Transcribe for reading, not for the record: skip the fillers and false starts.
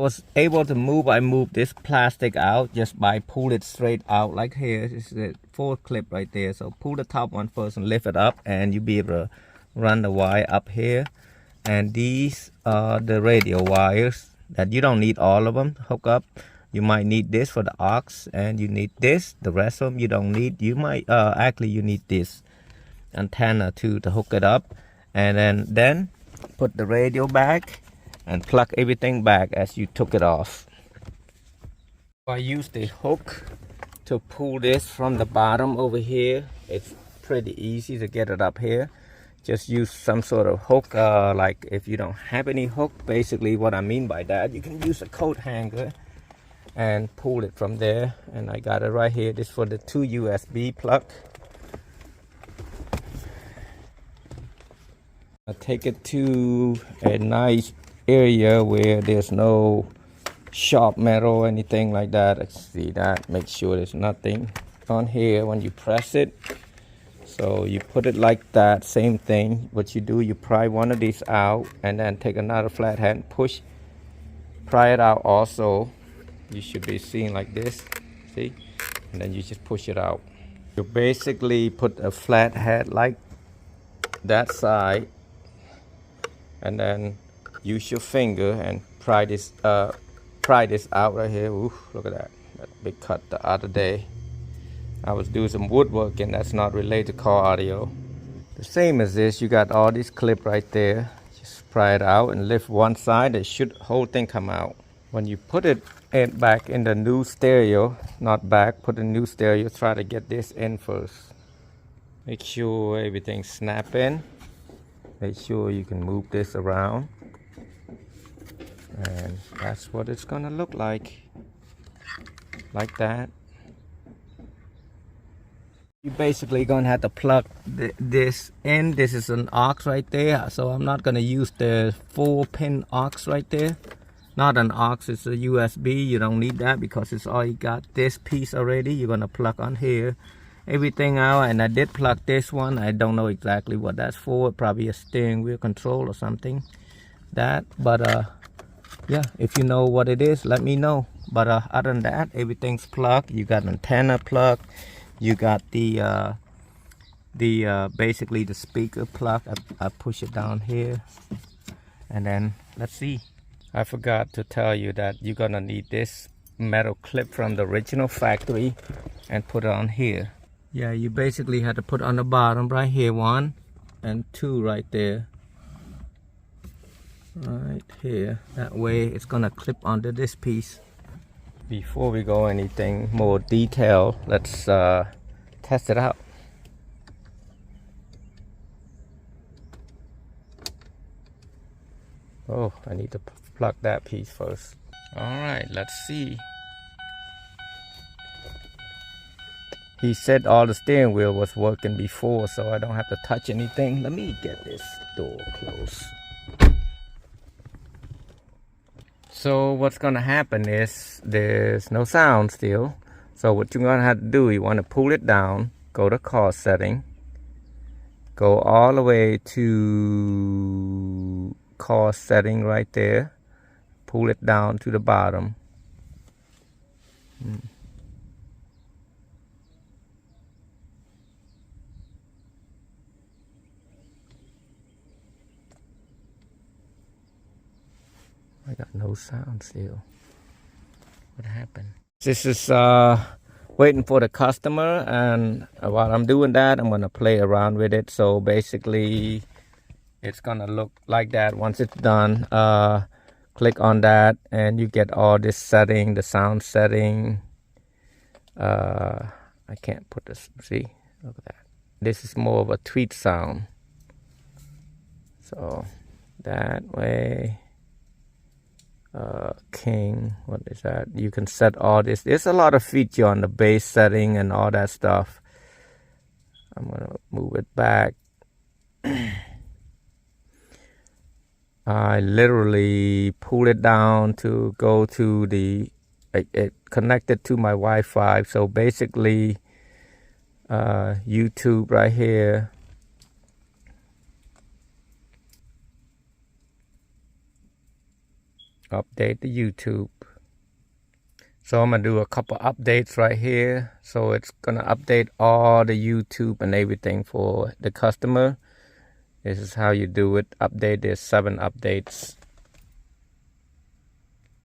I was able to move. I moved this plastic out just by pull it straight out like here. This is a 4 clip right there. So pull the top one first and lift it up, and you'll be able to run the wire up here. And these are the radio wires that you don't need all of them to hook up. You might need this for the aux, and you need this. The rest of them you don't need. You might actually you need this antenna too to hook it up, and then put the radio back and plug everything back as you took it off. I use the hook to pull this from the bottom over here. It's pretty easy to get it up here. Just use some sort of hook, like if you don't have any hook, basically what I mean by that, you can use a coat hanger and pull it from there. And I got it right here. This is for the 2 USB plug. I take it to a nice area where there's no sharp metal or anything like that. Let's see that. Make sure there's nothing on here when you press it. So you put it like that. Same thing. What you do, you pry one of these out and then take another flathead and push. Pry it out also. You should be seeing like this. See? And then you just push it out. You basically put a flathead like that side, and then use your finger and pry this out right here. Ooh, look at that big cut the other day. I was doing some woodworking that's not related to car audio. The same as this, you got all these clip right there. Just pry it out and lift one side. It should whole thing come out. When you put it back in the new stereo, not back, put the new stereo, try to get this in first. Make sure everything's snap in. Make sure you can move this around. And that's what it's gonna look like that. You're basically gonna have to plug this in. This is an aux right there, so I'm not gonna use the 4-pin aux right there. Not an aux, it's a USB. You don't need that because it's already got this piece already. You're gonna plug on here everything out, and I did plug this one. I don't know exactly what that's for. Probably a steering wheel control or something. But yeah, if you know what it is, let me know. But other than that, everything's plugged. You got an antenna plug. You got the basically the speaker plug. I push it down here, and then let's see. I forgot to tell you that you're gonna need this metal clip from the original factory and put it on here. Yeah, you basically had to put on the bottom right here, 1 and 2 right there. Right here. That way it's gonna clip onto this piece. Before we go anything more detail, let's test it out. Oh, I need to plug that piece first. Alright, let's see. He said all the steering wheel was working before, so I don't have to touch anything. Let me get this door closed. So what's gonna happen is there's no sound still. So what you're gonna have to do, you wanna pull it down, go to car setting, go all the way to car setting right there, pull it down to the bottom. I got no sound still. What happened? This is waiting for the customer, and while I'm doing that, I'm gonna play around with it. So basically it's gonna look like that once it's done. Click on that and you get all this setting, the sound setting. I can't put this, see, look at that. This is more of a tweet sound. So that way, King, what is that? You can set all this. There's a lot of feature on the bass setting and all that stuff. I'm gonna move it back. I literally pull it down to go to the, it connected to my Wi-Fi. So basically, YouTube right here. update the YouTube. So I'm gonna do a couple updates right here. So it's gonna update all the YouTube and everything for the customer. This is how you do it. Update, there's 7 updates